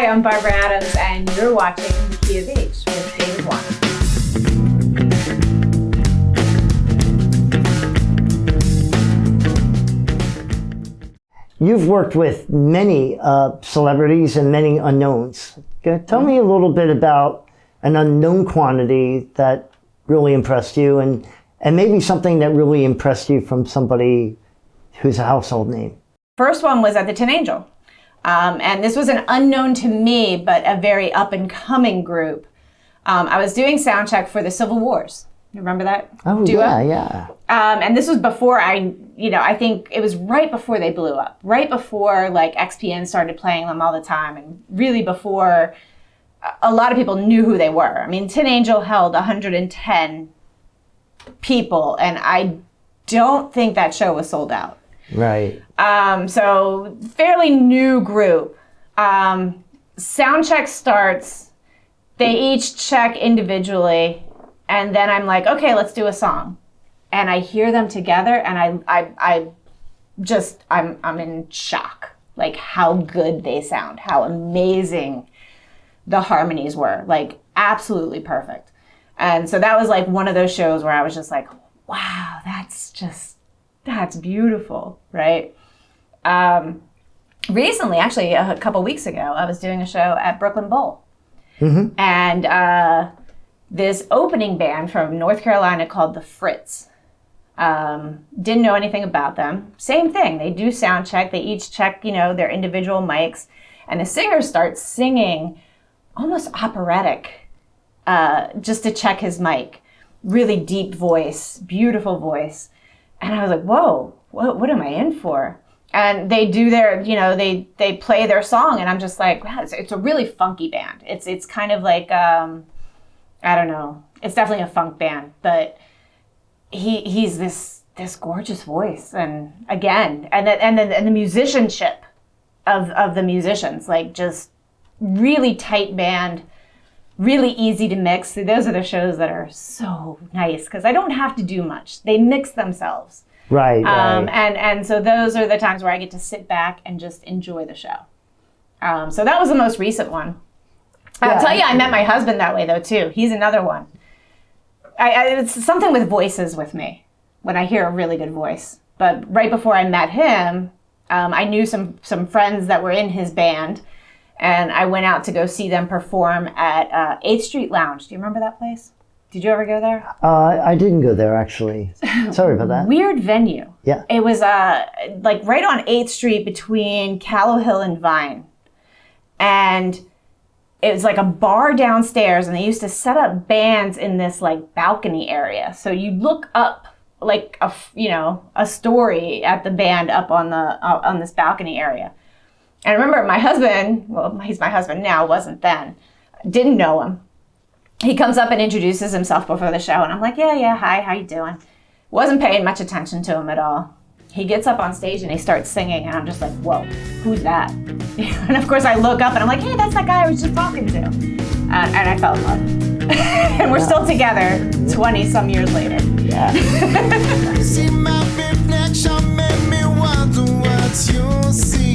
Hi, I'm Barbara Adams, and you're watching The Key of H with David Wannop. You've worked with many celebrities and many unknowns. Tell me a little bit about an unknown quantity that really impressed you, and maybe something that really impressed you from somebody who's a household name. First one was at the Tin Angel. And this was an unknown to me, but a very up-and-coming group. I was doing sound check for the Civil Wars. You remember that? Oh, duo? yeah. And this was before I think it was right before they blew up. Right before, like, XPN started playing them all the time, and really before a lot of people knew who they were. I mean, Tin Angel held 110 people, and I don't think that show was sold out. Right. So fairly new group. Sound check starts. They each check individually, and then I'm like, okay, let's do a song. And I hear them together, and I'm in shock, like how good they sound, how amazing the harmonies were, like absolutely perfect. And so that was like one of those shows where I was just like, wow, that's beautiful, right? Recently, actually, a couple weeks ago, I was doing a show at Brooklyn Bowl. Mm-hmm. And this opening band from North Carolina called the Fritz. Didn't know anything about them. Same thing, they do sound check. They each check, their individual mics. And the singer starts singing almost operatic, just to check his mic. Really deep voice, beautiful voice. And I was like, whoa, what am I in for? And they do their, they play their song, and I'm just like, wow, it's a really funky band. It's kind of like, I don't know, it's definitely a funk band, but he's this gorgeous voice, and again, and the musicianship of the musicians, like just really tight band, really easy to mix. Those are the shows that are so nice because I don't have to do much. They mix themselves. Right. And so those are the times where I get to sit back and just enjoy the show. So that was the most recent one. I'll tell you, I met my husband that way though too. He's another one. It's something with voices with me when I hear a really good voice. But right before I met him, I knew some friends that were in his band. And I went out to go see them perform at 8th Street Lounge. Do you remember that place? Did you ever go there? I didn't go there, actually. Sorry about that. Weird venue. Yeah. It was like right on 8th Street between Callow Hill and Vine. And it was like a bar downstairs, and they used to set up bands in this like balcony area. So you look up like a story at the band up on this balcony area. And I remember my husband, well, he's my husband now, wasn't then, didn't know him. He comes up and introduces himself before the show, and I'm like, yeah, hi, how you doing? Wasn't paying much attention to him at all. He gets up on stage and he starts singing, and I'm just like, whoa, who's that? And of course I look up and I'm like, hey, that's that guy I was just talking to. And I fell in love. And we're still together 20 some years later. Yeah. See my reflection, make me wonder what you see.